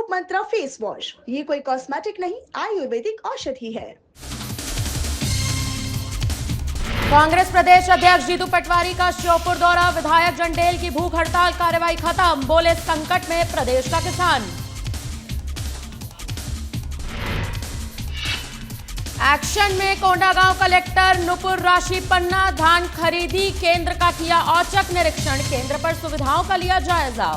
रूप मंत्रा face wash. ये कोई कॉस्मेटिक नहीं, आयुर्वेदिक औषधि है। कांग्रेस प्रदेश अध्यक्ष जीतू पटवारी का श्योपुर दौरा, विधायक जंडेल की भूख हड़ताल कार्रवाई खत्म, बोले संकट में प्रदेश का किसान। एक्शन में कोंडागांव कलेक्टर नुपुर राशि पन्ना, धान खरीदी केंद्र का किया औचक निरीक्षण, केंद्र पर सुविधाओं का लिया जायजा।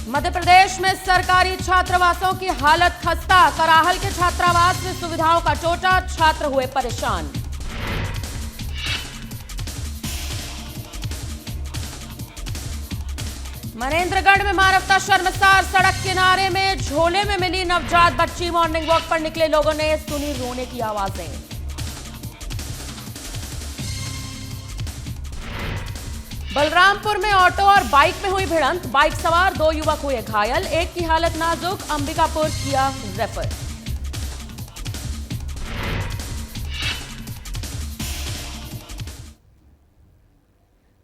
मध्य प्रदेश में सरकारी छात्रावासों की हालत खस्ता, कराहल के छात्रावास में सुविधाओं का टोटा, छात्र हुए परेशान। मनेंद्रगढ़ में मानवता शर्मसार, सड़क किनारे में झोले में मिली नवजात बच्ची, मॉर्निंग वॉक पर निकले लोगों ने सुनी रोने की आवाजें। बलरामपुर में ऑटो और बाइक में हुई भिड़ंत, बाइक सवार 2 युवक हुए घायल, एक की हालत नाजुक, अंबिकापुर किया रेफर।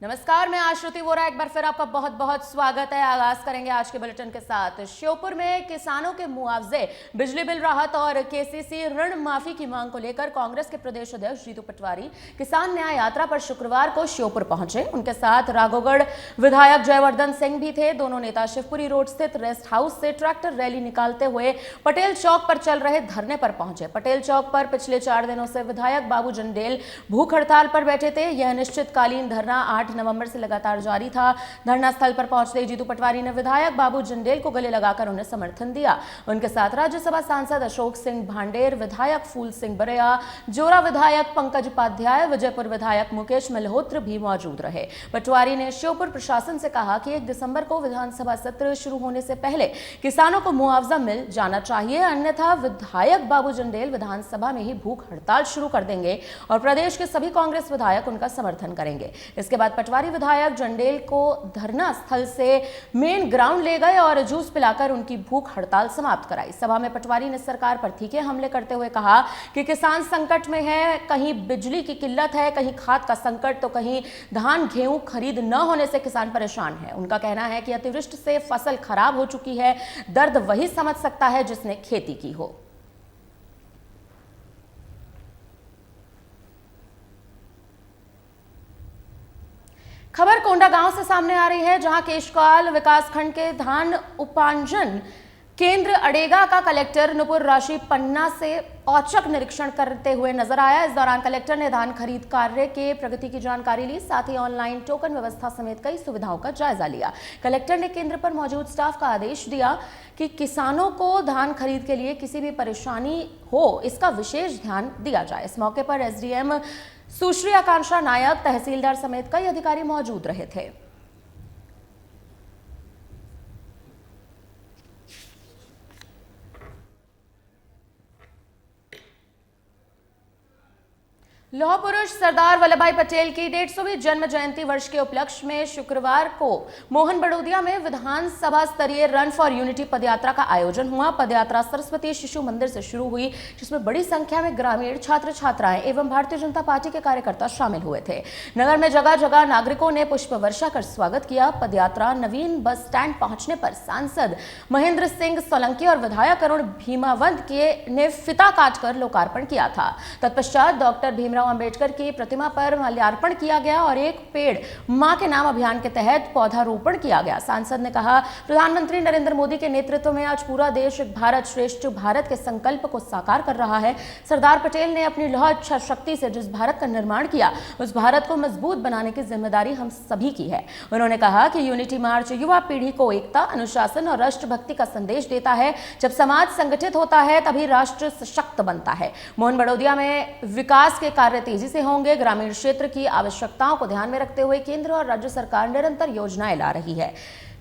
नमस्कार, मैं आश्रुति वोरा, एक बार फिर आपका बहुत बहुत स्वागत है। आगाज करेंगे आज के बुलेटिन के साथ। श्योपुर में किसानों के मुआवजे, बिजली बिल राहत और केसीसी ऋण माफी की मांग को लेकर कांग्रेस के प्रदेश अध्यक्ष जीतू पटवारी किसान न्याय यात्रा पर शुक्रवार को श्योपुर पहुंचे। उनके साथ राघोगढ़ विधायक जयवर्धन सिंह भी थे। दोनों नेता शिवपुरी रोड स्थित रेस्ट हाउस से ट्रैक्टर रैली निकालते हुए पटेल चौक पर चल रहे धरने पर पहुंचे। पटेल चौक पर पिछले 4 दिनों से विधायक बाबू जंडेल भूख हड़ताल पर बैठे थे। यह अनिश्चितकालीन धरना 8 नवंबर से लगातार जारी था। धरना स्थल पर पहुंचते ही जीतू पटवारी ने विधायक बाबू जंडेल को गले लगाकर उन्हें समर्थन दिया। उनके साथ राज्यसभा सांसद अशोक सिंह भांडेर, विधायक फूल सिंह बरैया, जोरा विधायक पंकज उपाध्याय, विजयपुर विधायक मुकेश मल्होत्र भी मौजूद रहे। पटवारी ने श्योपुर प्रशासन से कहा कि 1 दिसंबर को विधानसभा सत्र शुरू होने से पहले किसानों को मुआवजा मिल जाना चाहिए, अन्यथा विधायक बाबू जंडेल विधानसभा में ही भूख हड़ताल शुरू कर देंगे और प्रदेश के सभी कांग्रेस विधायक उनका समर्थन करेंगे। इसके बाद पटवारी विधायक जंडेल को धरना स्थल से मेन ग्राउंड ले गए और जूस पिलाकर उनकी भूख हड़ताल समाप्त कराई। सभा में पटवारी ने सरकार पर तीखे हमले करते हुए कहा कि किसान संकट में है, कहीं बिजली की किल्लत है, कहीं खाद का संकट, तो कहीं धान गेहूं खरीद न होने से किसान परेशान है। उनका कहना है कि अतिवृष्टि से फसल खराब हो चुकी है, दर्द वही समझ सकता है जिसने खेती की हो। खबर कोंडागांव से सामने आ रही है, जहां केशकाल विकासखंड के धान उपार्जन केंद्र अडेगा का कलेक्टर नुपुर राशि पन्ना से औचक निरीक्षण करते हुए नजर आया। इस दौरान कलेक्टर ने धान खरीद कार्य के प्रगति की जानकारी ली, साथ ही ऑनलाइन टोकन व्यवस्था समेत कई सुविधाओं का जायजा लिया। कलेक्टर ने केंद्र पर मौजूद स्टाफ का आदेश दिया कि किसानों को धान खरीद के लिए किसी भी परेशानी हो, इसका विशेष ध्यान दिया जाए। इस मौके पर एसडीएम सुश्री आकांक्षा नायक, तहसीलदार समेत कई अधिकारी मौजूद रहे थे। लौह पुरुष सरदार वल्लभ भाई पटेल की 150वीं जन्म जयंती वर्ष के उपलक्ष्य में शुक्रवार को मोहन बड़ोदिया में विधानसभा स्तरीय रन फॉर यूनिटी पदयात्रा का आयोजन हुआ। पदयात्रा सरस्वती शिशु मंदिर से शुरू हुई, जिसमें बड़ी संख्या में ग्रामीण छात्र छात्राएं एवं भारतीय जनता पार्टी के कार्यकर्ता शामिल हुए थे। नगर में जगह जगह नागरिकों ने पुष्प वर्षा कर स्वागत किया। पदयात्रा नवीन बस स्टैंड पहुंचने पर सांसद महेंद्र सिंह सोलंकी और विधायक अरुण भीमावंत ने फिता काटकर लोकार्पण किया था। तत्पश्चात डॉक्टर भीमराव अंबेडकर की प्रतिमा पर माल्यार्पण किया गया और एक पेड़ मां के नाम अभियान के तहत पौधारोपण किया गया। सांसद ने कहा, प्रधानमंत्री नरेंद्र मोदी के नेतृत्व में आज पूरा देश एक भारत श्रेष्ठ भारत के संकल्प को साकार कर रहा है। सरदार पटेल ने अपनी लौह इच्छा शक्ति से जिस भारत का निर्माण किया, उस भारत को मजबूत बनाने की जिम्मेदारी हम सभी की है। उन्होंने कहा कि यूनिटी मार्च युवा पीढ़ी को एकता, अनुशासन और राष्ट्रभक्ति का संदेश देता है। जब समाज संगठित होता है तभी राष्ट्र सशक्त बनता है। मोहन बड़ोदिया में विकास के कार्य तेजी से होंगे। ग्रामीण क्षेत्र की आवश्यकताओं को ध्यान में रखते हुए केंद्र और राज्य सरकार निरंतर योजनाएं ला रही है।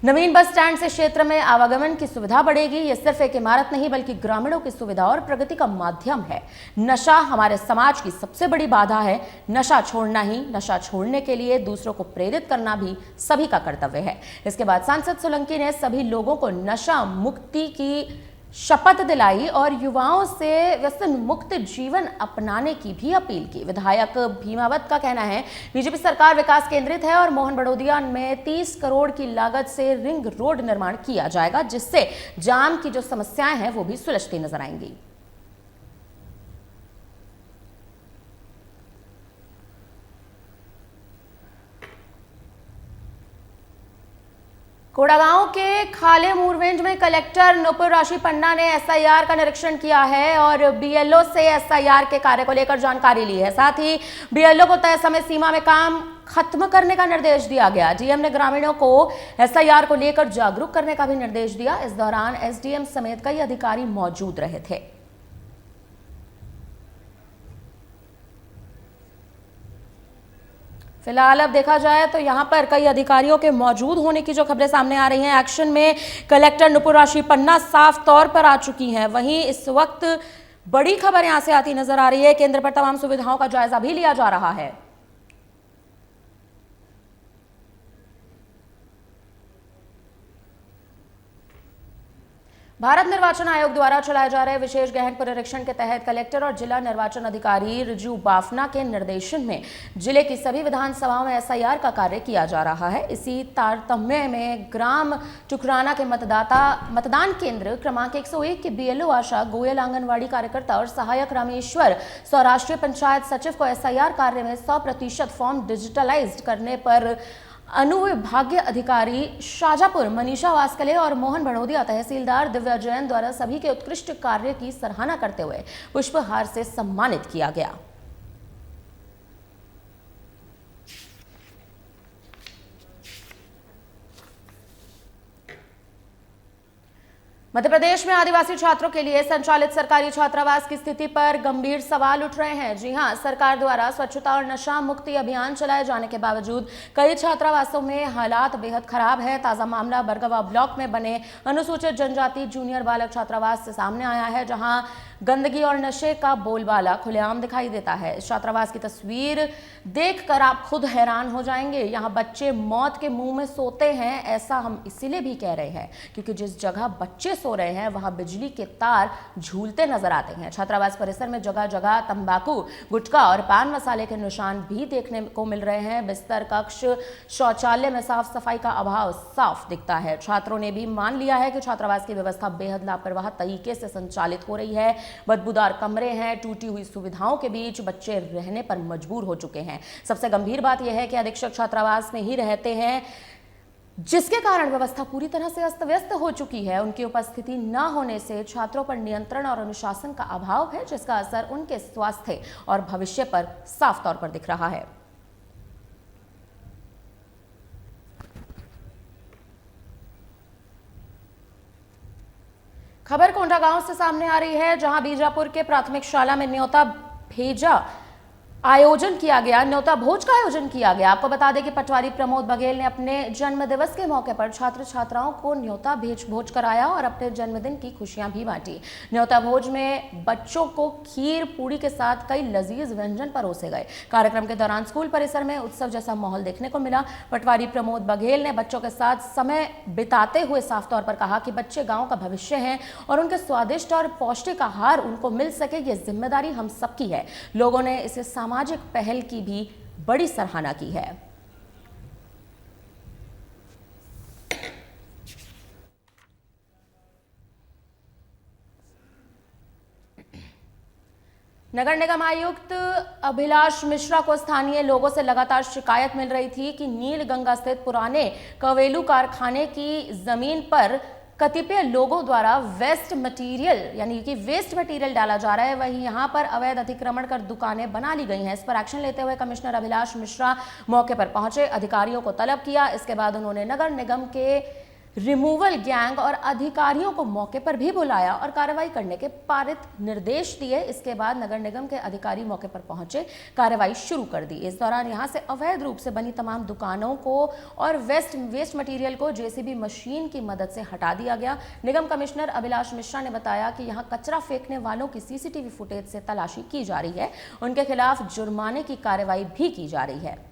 नवीन बस स्टैंड से क्षेत्र में आवागमन की सुविधा बढ़ेगी। यह सिर्फ एक इमारत नहीं बल्कि ग्रामीणों की सुविधा और प्रगति का माध्यम है। नशा हमारे समाज की सबसे बड़ी बाधा है। नशा छोड़ना ही, नशा छोड़ने के लिए दूसरों को प्रेरित करना भी सभी का कर्तव्य है। इसके बाद सांसद सोलंकी ने सभी लोगों को नशा मुक्ति की शपथ दिलाई और युवाओं से व्यसन मुक्त जीवन अपनाने की भी अपील की। विधायक भीमावत का कहना है बीजेपी सरकार विकास केंद्रित है और मोहन बड़ोदिया में 30 करोड़ की लागत से रिंग रोड निर्माण किया जाएगा, जिससे जाम की जो समस्याएं हैं वो भी सुलझती नजर आएंगी। कोड़ागांव के खाले मूरवेंज में कलेक्टर नुपुर राशि पन्ना ने एसआईआर का निरीक्षण किया है और बीएलओ से एसआईआर के कार्य को लेकर जानकारी ली है। साथ ही बीएलओ को तय समय सीमा में काम खत्म करने का निर्देश दिया गया। डीएम ने ग्रामीणों को एसआईआर को लेकर जागरूक करने का भी निर्देश दिया। इस दौरान एसडीएम समेत कई अधिकारी मौजूद रहे थे। फिलहाल अब देखा जाए तो यहां पर कई अधिकारियों के मौजूद होने की जो खबरें सामने आ रही हैं। एक्शन में कलेक्टर नुपुर राशि पन्ना साफ तौर पर आ चुकी हैं। वहीं इस वक्त बड़ी खबर यहां से आती नजर आ रही है। केंद्र पर तमाम सुविधाओं का जायजा भी लिया जा रहा है। भारत निर्वाचन आयोग द्वारा चलाए जा रहे विशेष गहन पुनरीक्षण के तहत कलेक्टर और जिला निर्वाचन अधिकारी रिजू बाफना के निर्देशन में जिले की सभी विधानसभाओं में एसआईआर का कार्य किया जा रहा है। इसी तारतम्य में ग्राम टुकराना के मतदान केंद्र क्रमांक 101 के बीएलओ आशा गोयल, आंगनवाड़ी कार्यकर्ता और सहायक रामेश्वर सौराष्ट्रीय पंचायत सचिव को एसआईआर कार्य में 100% फॉर्म डिजिटलाइज्ड करने पर अनुविभागीय अधिकारी शाजापुर मनीषा वास्कले और मोहन बड़ोदिया तहसीलदार दिव्या जैन द्वारा सभी के उत्कृष्ट कार्य की सराहना करते हुए पुष्पहार से सम्मानित किया गया। मध्य प्रदेश में आदिवासी छात्रों के लिए संचालित सरकारी छात्रावास की स्थिति पर गंभीर सवाल उठ रहे हैं। जी हां, सरकार द्वारा स्वच्छता और नशा मुक्ति अभियान चलाए जाने के बावजूद कई छात्रावासों में हालात बेहद खराब है। ताजा मामला बरगवा ब्लॉक में बने अनुसूचित जनजाति जूनियर बालक छात्रावास से सामने आया है, जहां गंदगी और नशे का बोलबाला खुलेआम दिखाई देता है। इस छात्रावास की तस्वीर देखकर आप खुद हैरान हो जाएंगे। यहाँ बच्चे मौत के मुंह में सोते हैं। ऐसा हम इसीलिए भी कह रहे हैं क्योंकि जिस जगह बच्चे सो रहे हैं वहां बिजली के तार झूलते नजर आते हैं। छात्रावास परिसर में जगह जगह तंबाकू, गुटखा और पान मसाले के निशान भी देखने को मिल रहे हैं। बिस्तर, कक्ष, शौचालय में साफ सफाई का अभाव साफ दिखता है। छात्रों ने भी मान लिया है कि छात्रावास की व्यवस्था बेहद लापरवाह तरीके से संचालित हो रही है। बदबूदार कमरे हैं, टूटी हुई सुविधाओं के बीच बच्चे रहने पर मजबूर हो चुके हैं। सबसे गंभीर बात यह है कि अधीक्षक छात्रावास में ही रहते हैं, जिसके कारण व्यवस्था पूरी तरह से अस्त व्यस्त हो चुकी है। उनकी उपस्थिति न होने से छात्रों पर नियंत्रण और अनुशासन का अभाव है, जिसका असर उनके स्वास्थ्य और भविष्य पर साफ तौर पर दिख रहा है। खबर कोंडागांव से सामने आ रही है, जहां बीजापुर के प्राथमिक शाला में न्योता भेजा आयोजन किया गया, न्योता भोज का आयोजन किया गया। आपको बता दें कि पटवारी प्रमोद बघेल ने अपने जन्म दिवस के मौके पर छात्र छात्राओं को न्योता भोज कराया और अपने जन्मदिन की खुशियां भी बांटी। न्योता भोज में बच्चों को खीर पूड़ी के साथ कई लजीज व्यंजन परोसे गए। कार्यक्रम के दौरान स्कूल परिसर में उत्सव जैसा माहौल देखने को मिला। पटवारी प्रमोद बघेल ने बच्चों के साथ समय बिताते हुए साफ तौर पर कहा कि बच्चे गाँव का भविष्य हैं और उनके स्वादिष्ट और पौष्टिक आहार उनको मिल सके, ये जिम्मेदारी हम सबकी है। लोगों ने इसे सामाजिक पहल की भी बड़ी सराहना की है। नगर निगम आयुक्त अभिलाष मिश्रा को स्थानीय लोगों से लगातार शिकायत मिल रही थी कि नीलगंगा स्थित पुराने कवेलू कारखाने की जमीन पर कतिपय लोगों द्वारा वेस्ट मटेरियल डाला जा रहा है। वहीं यहां पर अवैध अतिक्रमण कर दुकानें बना ली गई हैं। इस पर एक्शन लेते हुए कमिश्नर अभिलाष मिश्रा मौके पर पहुंचे, अधिकारियों को तलब किया। इसके बाद उन्होंने नगर निगम के रिमूवल गैंग और अधिकारियों को मौके पर भी बुलाया और कार्रवाई करने के पारित निर्देश दिए। इसके बाद नगर निगम के अधिकारी मौके पर पहुंचे, कार्रवाई शुरू कर दी। इस दौरान यहां से अवैध रूप से बनी तमाम दुकानों को और वेस्ट मटेरियल को जेसीबी मशीन की मदद से हटा दिया गया। निगम कमिश्नर अभिलाष मिश्रा ने बताया कि यहां कचरा फेंकने वालों की सीसीटीवी फुटेज से तलाशी की जा रही है। उनके खिलाफ जुर्माने की कार्रवाई भी की जा रही है।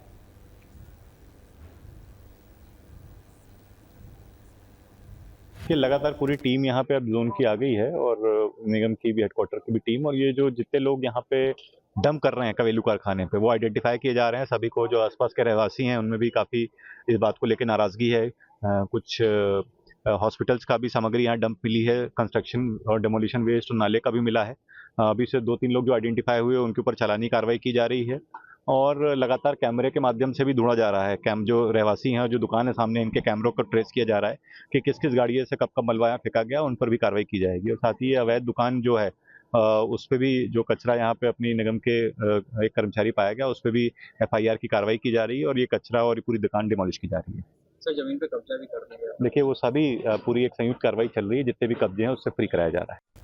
कि लगातार पूरी टीम यहाँ पे अब जोन की आ गई है और निगम की भी, हेडक्वार्टर की भी टीम, और ये जो जितने लोग यहाँ पे डंप कर रहे हैं कवेलू कारखाने पे, वो आइडेंटिफाई किए जा रहे हैं सभी को। जो आसपास के रहवासी हैं उनमें भी काफ़ी इस बात को लेकर नाराज़गी है। कुछ हॉस्पिटल्स का भी सामग्री यहाँ डंप मिली है, कंस्ट्रक्शन और डेमोलिशन वेस्ट और नाले का भी मिला है। अभी से 2-3 लोग जो आइडेंटिफाई हुए उनके ऊपर चालानी कार्रवाई की जा रही है और लगातार कैमरे के माध्यम से भी ढूंढा जा रहा है। जो रहवासी हैं, जो दुकान है सामने, इनके कैमरों को ट्रेस किया जा रहा है कि किस किस गाड़ी से कब कब मलबा यहाँ फेंका गया, उन पर भी कार्रवाई की जाएगी। और साथ ही ये अवैध दुकान जो है उस पर भी, जो कचरा यहाँ पे अपनी निगम के एक कर्मचारी पाया गया, उस पर भी FIR की कार्रवाई की जा रही है और ये कचरा और ये पूरी दुकान डिमोलिश की जा रही है। सर, जमीन पे कब्जा भी कर दिया। देखिए, वो सभी पूरी एक संयुक्त कार्रवाई चल रही है, जितने भी कब्जे हैं उससे फ्री कराया जा रहा है।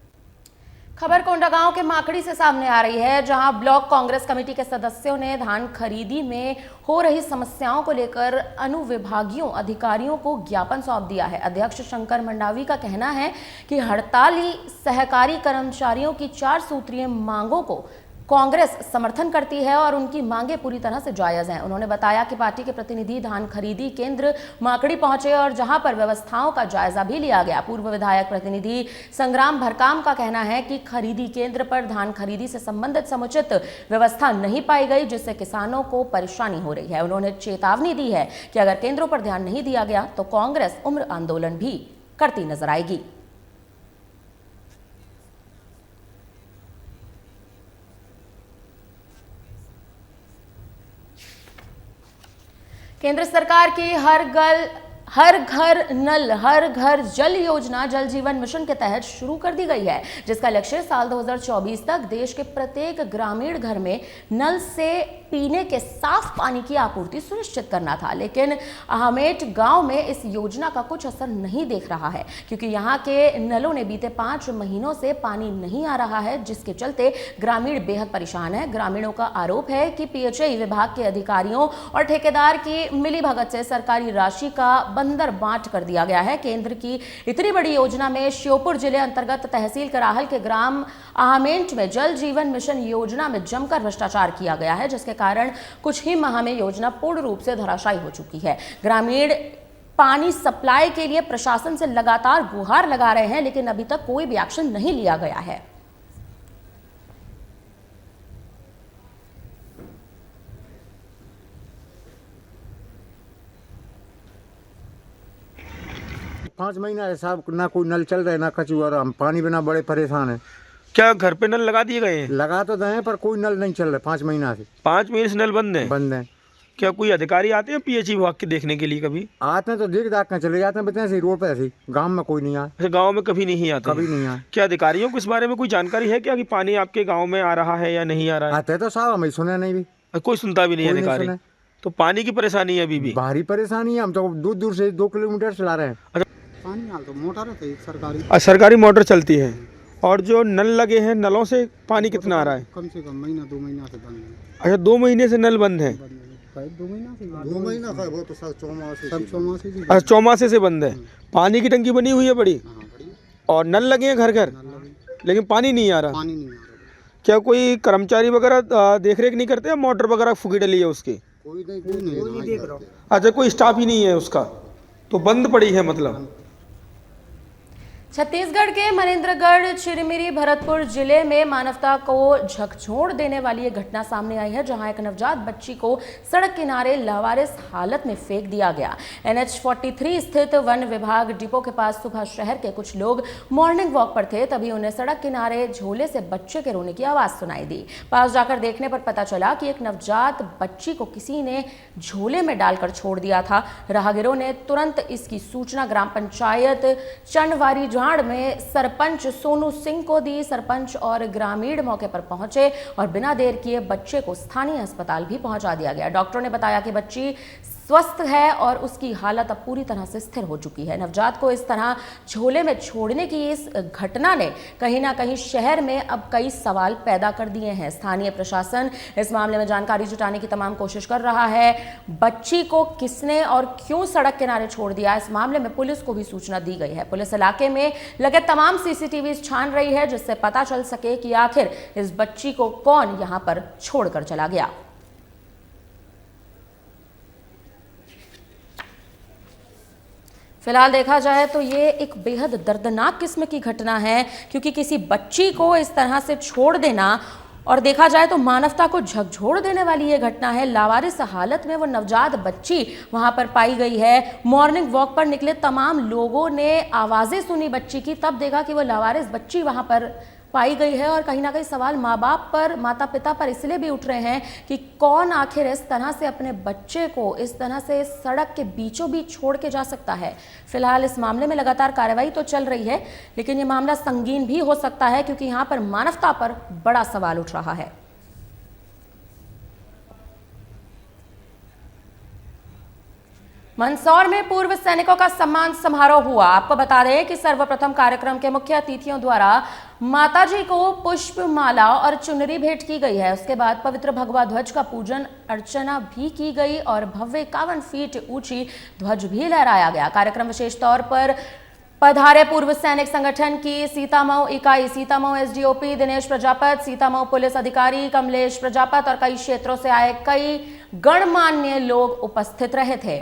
खबर कोंडागांव के माकड़ी से सामने आ रही है, जहां ब्लॉक कांग्रेस कमेटी के सदस्यों ने धान खरीदी में हो रही समस्याओं को लेकर अनुविभागीय अधिकारियों को ज्ञापन सौंप दिया है। अध्यक्ष शंकर मंडावी का कहना है कि हड़ताली सहकारी कर्मचारियों की 4 सूत्रीय मांगों को कांग्रेस समर्थन करती है और उनकी मांगे पूरी तरह से जायज हैं। उन्होंने बताया कि पार्टी के प्रतिनिधि धान खरीदी केंद्र माकड़ी पहुंचे और जहां पर व्यवस्थाओं का जायजा भी लिया गया। पूर्व विधायक प्रतिनिधि संग्राम भरकाम का कहना है कि खरीदी केंद्र पर धान खरीदी से संबंधित समुचित व्यवस्था नहीं पाई गई, जिससे किसानों को परेशानी हो रही है। उन्होंने चेतावनी दी है कि अगर केंद्रों पर ध्यान नहीं दिया गया तो कांग्रेस उम्र आंदोलन भी करती नजर आएगी। केंद्र सरकार की हर घर नल हर घर जल योजना जल जीवन मिशन के तहत शुरू कर दी गई है, जिसका लक्ष्य साल 2024 तक देश के प्रत्येक ग्रामीण घर में नल से पीने के साफ पानी की आपूर्ति सुनिश्चित करना था। लेकिन अहमेट गांव में इस योजना का कुछ असर नहीं देख रहा है, क्योंकि यहां के नलों ने बीते 5 महीनों से पानी नहीं आ रहा है, जिसके चलते ग्रामीण बेहद परेशान है। ग्रामीणों का आरोप है कि PHI विभाग के अधिकारियों और ठेकेदार की मिलीभगत से सरकारी राशि का बंदर बांट कर दिया गया है। केंद्र की इतनी बड़ी योजना में श्योपुर जिले अंतर्गत तहसील कराहल के ग्राम अहमेट में जल जीवन मिशन योजना में जमकर भ्रष्टाचार किया गया है, जिसके कारण कुछ ही माह में योजना पूर्ण रूप से धराशायी हो चुकी है। ग्रामीण पानी सप्लाई के लिए प्रशासन से लगातार गुहार लगा रहे हैं, लेकिन अभी तक कोई भी एक्शन नहीं लिया गया है। पाँच महीना है साहब, ना कोई नल चल रहा है ना कचू, और हम पानी बिना बड़े परेशान हैं। क्या घर पे नल लगा दिए गए हैं? लगा तो दें पर कोई नल नहीं चल रहा 5 महीना से। 5 महीने से नल बंद है? बंद है। क्या कोई अधिकारी आते हैं PHI विभाग के देखने के लिए? कभी आते हैं तो देख दाख कर चले जाते हैं, बच्चे ऐसे रोड पे ऐसे। गाँव में कोई नहीं आया। अच्छा, गाँव में कभी नहीं आते? कभी नहीं आया। क्या अधिकारियों को इस बारे में कोई जानकारी है क्या कि पानी आपके गाँव में आ रहा है या नहीं आ रहा है? आते तो साहब हमें सुने नहीं भी, कोई सुनता भी नहीं है कोई नहीं अधिकारी। सुने। तो पानी की परेशानी है अभी भी? भारी परेशानी है, हम तो दूर दूर से 2 किलोमीटर चला रहे हैं। अच्छा, पानी हाल तो मोटर है सरकारी। सरकारी मोटर चलती है। और जो नल लगे हैं, नलों से पानी कितना आ रहा है? कम से कम महीना 2 महीना से बंद है। अच्छा, 2 महीने से नल बंद है? 2 महीना से। 2 महीना का वो तो सब चौमासे अच्छा, चौमासे से बंद है। पानी की टंकी बनी हुई है बड़ी, और नल लगे हैं घर घर, लेकिन पानी नहीं आ रहा। पानी नहीं आ रहा। क्या कोई कर्मचारी वगैरह देख रेख नहीं करते हैं? मोटर वगैरह फूकी डली है उसकी? कोई नहीं देख रहा। अच्छा, कोई स्टाफ ही नहीं है उसका, तो बंद पड़ी है मतलब। छत्तीसगढ़ के मनेन्द्रगढ़ चिरमिरी भरतपुर जिले में मानवता को झकझोर देने वाली एक घटना सामने आई है, जहां एक नवजात बच्ची को सड़क किनारे लावारिस हालत में फेंक दिया गया। NH 43 स्थित वन विभाग डिपो के पास सुबह शहर के कुछ लोग मॉर्निंग वॉक पर थे, तभी उन्हें सड़क किनारे झोले से बच्चे के रोने की आवाज सुनाई दी। पास जाकर देखने पर पता चला कि एक नवजात बच्ची को किसी ने झोले में डालकर छोड़ दिया था। राहगीरों ने तुरंत इसकी सूचना ग्राम पंचायत चंडवारी में सरपंच सोनू सिंह को दी। सरपंच और ग्रामीण मौके पर पहुंचे और बिना देर किए बच्चे को स्थानीय अस्पताल भी पहुंचा दिया गया। डॉक्टरों ने बताया कि बच्ची स्वस्थ है और उसकी हालत अब पूरी तरह से स्थिर हो चुकी है। नवजात को इस तरह झोले में छोड़ने की इस घटना ने कहीं ना कहीं शहर में अब कई सवाल पैदा कर दिए हैं। स्थानीय प्रशासन इस मामले में जानकारी जुटाने की तमाम कोशिश कर रहा है। बच्ची को किसने और क्यों सड़क किनारे छोड़ दिया, इस मामले में पुलिस को भी सूचना दी गई है। पुलिस इलाके में लगे तमाम CCTV छान रही है, जिससे पता चल सके कि आखिर इस बच्ची को कौन यहां पर छोड़कर चला गया। फिलहाल देखा जाए तो ये एक बेहद दर्दनाक किस्म की घटना है, क्योंकि किसी बच्ची को इस तरह से छोड़ देना और देखा जाए तो मानवता को झकझोर देने वाली ये घटना है। लावारिस हालत में वो नवजात बच्ची वहां पर पाई गई है। मॉर्निंग वॉक पर निकले तमाम लोगों ने आवाज़ें सुनी बच्ची की, तब देखा कि वो लावारिस बच्ची वहां पर पाई गई है। और कहीं ना कहीं सवाल माँ बाप पर, माता पिता पर इसलिए भी उठ रहे हैं कि कौन आखिर इस तरह से अपने बच्चे को इस तरह से सड़क के बीचों बीच छोड़ के जा सकता है। फिलहाल इस मामले में लगातार कार्रवाई तो चल रही है, लेकिन ये मामला संगीन भी हो सकता है, क्योंकि यहाँ पर मानवता पर बड़ा सवाल उठ रहा है। मंदसौर में पूर्व सैनिकों का सम्मान समारोह हुआ। आपको बता दें कि सर्वप्रथम कार्यक्रम के मुख्य अतिथियों द्वारा माताजी को पुष्प माला और चुनरी भेंट की गई है। उसके बाद पवित्र भगवा ध्वज का पूजन अर्चना भी की गई और भव्य 51 फीट ऊंची ध्वज भी लहराया गया। कार्यक्रम विशेष तौर पर पधारे पूर्व सैनिक संगठन की सीतामऊ इकाई, सीतामऊ एसडीओपी दिनेश प्रजापत, सीतामऊ पुलिस अधिकारी कमलेश प्रजापत और कई क्षेत्रों से आए कई गणमान्य लोग उपस्थित रहे थे।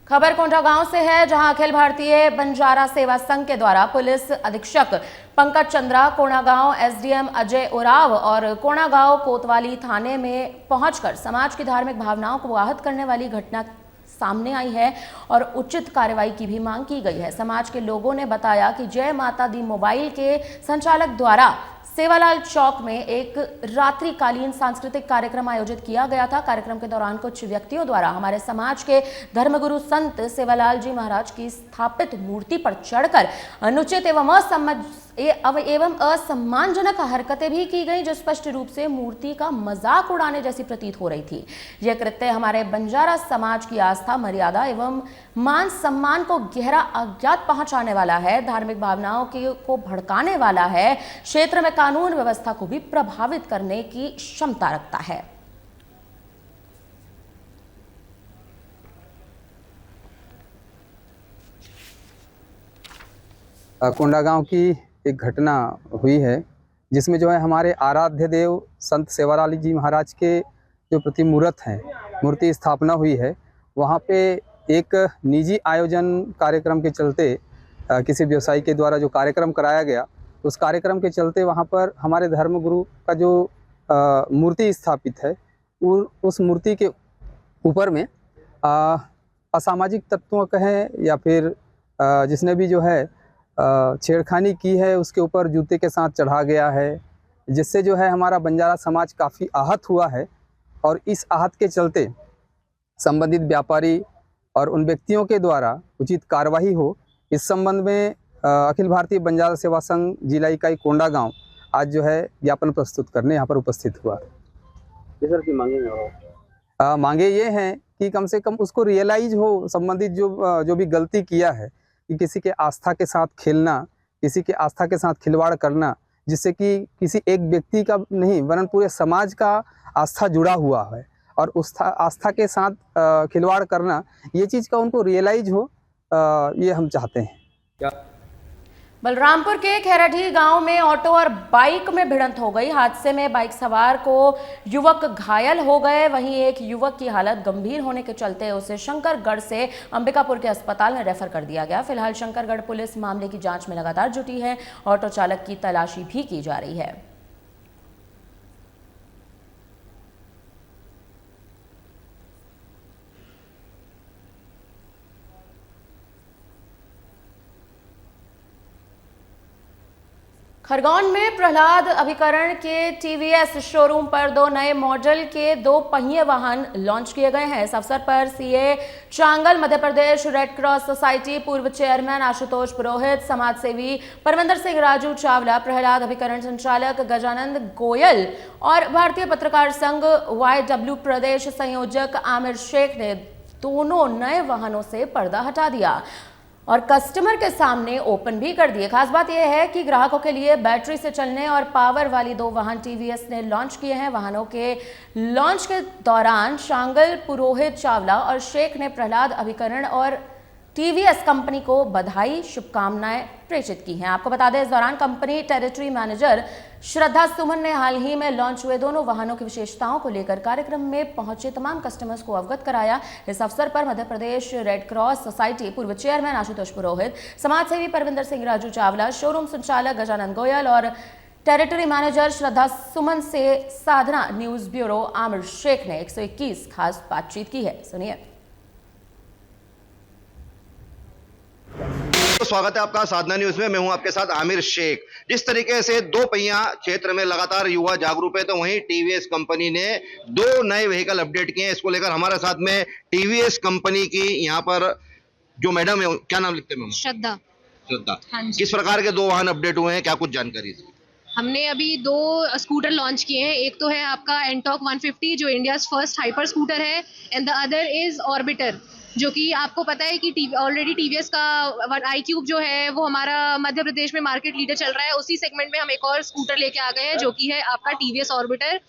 खबर कोंडागांव से है, जहां अखिल भारतीय बंजारा सेवा संघ के द्वारा पुलिस अधीक्षक पंकज चंद्रा, कोंडागांव एसडीएम अजय उराव और कोंडागांव कोतवाली थाने में पहुंचकर समाज की धार्मिक भावनाओं को आहत करने वाली घटना सामने आई है और उचित कार्रवाई की भी मांग की गई है। समाज के लोगों ने बताया कि जय माता दी मोबाइल के संचालक द्वारा सेवालाल चौक में एक रात्रिकालीन सांस्कृतिक कार्यक्रम आयोजित किया गया था। कार्यक्रम के दौरान कुछ व्यक्तियों द्वारा हमारे समाज के धर्मगुरु संत सेवालाल जी महाराज की स्थापित मूर्ति पर चढ़कर अनुचित एवं असम्मानजनक हरकतें भी की गई, जो स्पष्ट रूप से मूर्ति का मजाक उड़ाने जैसी प्रतीत हो रही थी। यह कृत्य हमारे बंजारा समाज की आस्था, मर्यादा एवं मान सम्मान को गहरा आघात पहुंचाने वाला है, धार्मिक भावनाओं को भड़काने वाला है, क्षेत्र में कानून व्यवस्था को भी प्रभावित करने की क्षमता रखता है। कोंडागांव की एक घटना हुई है, जिसमें जो है हमारे आराध्य देव संत सेवालाल जी महाराज के जो प्रतिमूर्त हैं, मूर्ति स्थापना हुई है। वहाँ पे एक निजी आयोजन कार्यक्रम के चलते किसी व्यवसायी के द्वारा जो कार्यक्रम कराया गया, उस कार्यक्रम के चलते वहाँ पर हमारे धर्मगुरु का जो मूर्ति स्थापित है, उस मूर्ति के ऊपर में असामाजिक तत्वों कहें या फिर जिसने भी जो है छेड़खानी की है, उसके ऊपर जूते के साथ चढ़ा गया है, जिससे जो है हमारा बंजारा समाज काफ़ी आहत हुआ है। और इस आहत के चलते संबंधित व्यापारी और उन व्यक्तियों के द्वारा उचित कार्रवाई हो, इस संबंध में अखिल भारतीय बंजारा सेवा संघ जिला इकाई कोंडागांव आज जो है ज्ञापन प्रस्तुत करने यहाँ पर उपस्थित हुआ। सर की मांगे मांगे ये हैं कि कम से कम उसको रियलाइज हो, संबंधित जो भी गलती किया है, कि किसी के आस्था के साथ खेलना, किसी के आस्था के साथ खिलवाड़ करना, जिससे कि किसी एक व्यक्ति का नहीं वरन पूरे समाज का आस्था जुड़ा हुआ है, और उस आस्था के साथ खिलवाड़ करना, ये चीज़ का उनको रियलाइज हो, ये हम चाहते हैं। बलरामपुर के खैराढी गांव में ऑटो और बाइक में भिड़ंत हो गई। हादसे में बाइक सवार को युवक घायल हो गए, वहीं एक युवक की हालत गंभीर होने के चलते उसे शंकरगढ़ से अंबिकापुर के अस्पताल में रेफर कर दिया गया। फिलहाल शंकरगढ़ पुलिस मामले की जांच में लगातार जुटी है। ऑटो चालक की तलाशी भी की जा रही है। खरगोन में प्रहलाद अभिकरण के टीवीएस शोरूम पर 2 नए मॉडल के 2 पहिए वाहन लॉन्च किए गए हैं। इस अवसर पर सीए चांगल, Madhya Pradesh red cross society पूर्व चेयरमैन आशुतोष पुरोहित, समाजसेवी परमिंदर सिंह राजू चावला, प्रहलाद अभिकरण संचालक गजानंद गोयल और भारतीय पत्रकार संघ YW प्रदेश संयोजक आमिर शेख ने दोनों नए वाहनों से पर्दा हटा दिया और कस्टमर के सामने ओपन भी कर दिए। खास बात यह है कि ग्राहकों के लिए बैटरी से चलने और पावर वाली 2 वाहन टीवीएस ने लॉन्च किए हैं। वाहनों के लॉन्च के दौरान शांगल, पुरोहित, चावला और शेख ने प्रहलाद अभिकरण और टीवीएस कंपनी को बधाई शुभकामनाएं प्रेषित की हैं। आपको बता दें, इस दौरान कंपनी टेरिटरी मैनेजर श्रद्धा सुमन ने हाल ही में लॉन्च हुए दोनों वाहनों की विशेषताओं को लेकर कार्यक्रम में पहुंचे तमाम कस्टमर्स को अवगत कराया। इस अवसर पर Madhya Pradesh red cross society पूर्व चेयरमैन आशुतोष पुरोहित, समाजसेवी परविंदर सिंह राजू चावला, शोरूम संचालक गजानन गोयल और टेरिटरी मैनेजर श्रद्धा सुमन से साधना न्यूज ब्यूरो आमिर शेख ने 121 खास बातचीत की है। सुनिए। तो स्वागत है आपका साधना न्यूज में। मैं हूं आपके साथ आमिर शेख। जिस तरीके से दो पहिया क्षेत्र में लगातार युवा जागरूक है, तो वहीं टीवीएस कंपनी ने 2 नए व्हीकल अपडेट किए हैं। इसको लेकर हमारे साथ में टीवीएस कंपनी की यहाँ पर जो मैडम है, क्या नाम लिखते हैं? श्रद्धा। श्रद्धा। हाँ जी। किस प्रकार के 2 वाहन अपडेट हुए हैं, क्या कुछ जानकारी? हमने अभी 2 स्कूटर लॉन्च किए हैं। एक तो है आपका एंटॉक 150 जो इंडिया फर्स्ट हाइपर स्कूटर है, and the other is orbiter, जो कि आपको पता है कि ऑलरेडी टीवीएस का iQube जो है वो हमारा मध्य प्रदेश में मार्केट लीडर चल रहा है। उसी सेगमेंट में हम एक और स्कूटर लेके आ गए हैं जो कि है आपका टीवीएस ऑर्बिटर।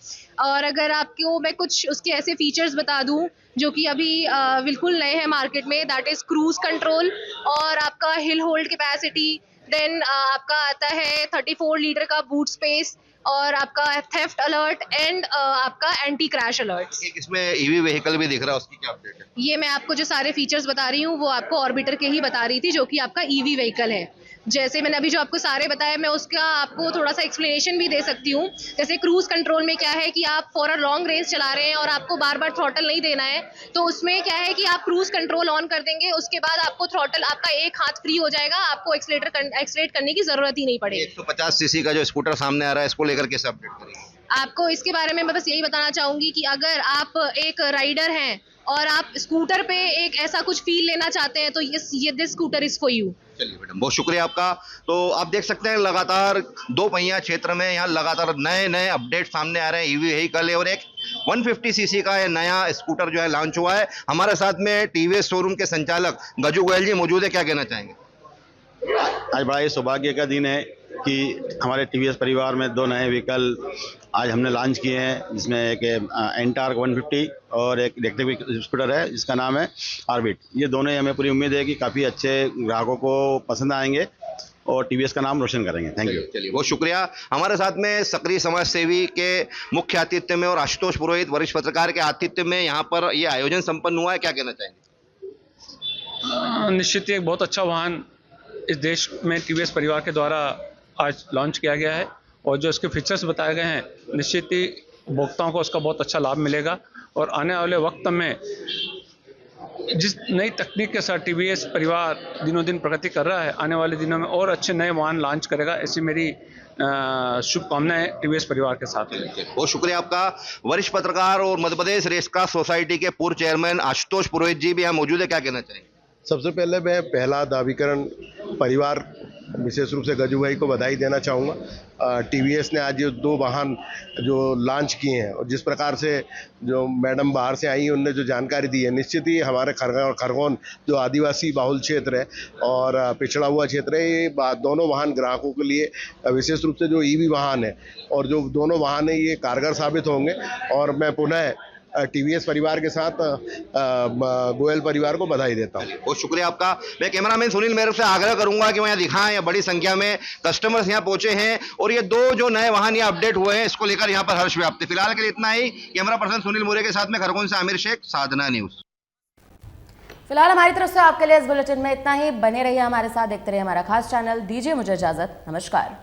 और अगर आपको मैं कुछ उसके ऐसे फीचर्स बता दूं जो कि अभी बिल्कुल नए हैं मार्केट में, दैट इज क्रूज कंट्रोल और आपका हिल होल्ड कैपेसिटी, देन आपका आता है 34 लीटर का बूट स्पेस और आपका थेफ्ट अलर्ट एंड आपका एंटी क्रैश अलर्ट। एक इसमें ईवी व्हीकल भी दिख रहा है, उसकी क्या अपडेट है? ये मैं आपको जो सारे फीचर्स बता रही हूँ वो आपको ऑर्बिटर के ही बता रही थी, जो कि आपका ईवी व्हीकल है। जैसे मैंने अभी जो आपको सारे बताया, मैं उसका आपको थोड़ा सा एक्सप्लेनेशन भी दे सकती हूँ। जैसे क्रूज कंट्रोल में क्या है कि आप फॉर अ लॉन्ग रेस चला रहे हैं और आपको बार बार थ्रॉटल नहीं देना है, तो उसमें क्या है कि आप क्रूज कंट्रोल ऑन कर देंगे, उसके बाद आपको थ्रॉटल आपका एक हाथ फ्री हो जाएगा, आपको एक्सलेट करने की जरूरत ही नहीं पड़ेगी। 150 सीसी का जो स्कूटर सामने आ रहा है, इसको लेकर कैसे अपडेट करेंगे? आपको इसके बारे में मैं बस यही बताना चाहूंगी कि अगर आप एक राइडर हैं और आप स्कूटर पे एक ऐसा कुछ फील लेना चाहते हैं, तो ये this scooter is for you. चलिए मैडम, बहुत शुक्रिया आपका। तो आप देख सकते हैं लगातार 2 पहिया क्षेत्र में यहाँ लगातार नए अपडेट सामने आ रहे हैं। ईवी व्हीकल है और एक 150 सीसी का नया स्कूटर जो है लॉन्च हुआ है। हमारे साथ में टीवीएस शोरूम के संचालक गजू गोयल जी मौजूद है, क्या कहना चाहेंगे? आज बड़ा ही सौभाग्य का दिन है कि हमारे टीवीएस परिवार में 2 नए व्हीकल आज हमने लॉन्च किए हैं, जिसमें एक एंटार्क 150 और एक इलेक्ट्रिक स्कूटर है जिसका नाम है ऑर्बिट। ये दोनों ही हमें पूरी उम्मीद है कि काफ़ी अच्छे ग्राहकों को पसंद आएंगे और टीवीएस का नाम रोशन करेंगे। Thank you. चलिए बहुत शुक्रिया। हमारे साथ में सक्रिय समाज सेवी के मुख्य आतिथ्य में और आशुतोष पुरोहित वरिष्ठ पत्रकार के आतिथ्य में यहाँ पर ये आयोजन संपन्न हुआ है, क्या कहना चाहेंगे? निश्चित ही एक बहुत अच्छा वाहन इस देश में टीवीएस परिवार के द्वारा आज लॉन्च किया गया है और जो इसके फीचर्स बताए गए हैं, निश्चित ही उपभोक्ताओं को उसका बहुत अच्छा लाभ मिलेगा और आने वाले वक्त में जिस नई तकनीक के साथ टीवीएस परिवार दिनों दिन प्रगति कर रहा है, आने वाले दिनों में और अच्छे नए वाहन लॉन्च करेगा, ऐसी मेरी शुभकामनाएं टीवीएस परिवार के साथ। बहुत शुक्रिया आपका। वरिष्ठ पत्रकार और Madhya Pradesh red cross society के पूर्व चेयरमैन आशुतोष पुरोहित जी भी यहाँ मौजूद है, क्या कहना चाहेंगे? सबसे पहले मैं पहला दावीकरण परिवार विशेष रूप से गजू भाई को बधाई देना चाहूँगा। टीवीएस ने आज ये 2 वाहन जो लॉन्च किए हैं और जिस प्रकार से जो मैडम बाहर से आई हैं उनने जो जानकारी दी है, निश्चित ही हमारे खरगोन जो आदिवासी बाहुल क्षेत्र है और पिछड़ा हुआ क्षेत्र है, ये दोनों वाहन ग्राहकों के लिए विशेष रूप से जो ईवी वाहन है और जो दोनों वाहन है ये कारगर साबित होंगे। और मैं पुनः टीवीएस परिवार के साथ गोयल परिवार को बधाई देता हूँ। बहुत शुक्रिया आपका। मैं कैमरामैन सुनील मेहर से आग्रह करूंगा कि वह यहाँ दिखाएं, या बड़ी संख्या में कस्टमर्स यहाँ पहुंचे हैं और ये 2 जो नए वाहन यहाँ अपडेट हुए हैं, इसको लेकर यहाँ पर हर्ष व्याप्त है। फिलहाल के लिए इतना ही। कैमरा पर्सन सुनील मोरे के साथ में खरगोन से आमिर शेख, साधना न्यूज। फिलहाल हमारी तरफ से आपके लिए इस बुलेटिन में इतना ही। बने रहिए हमारे साथ, देखते रहिए हमारा खास चैनल। दीजिए मुझे इजाजत, नमस्कार।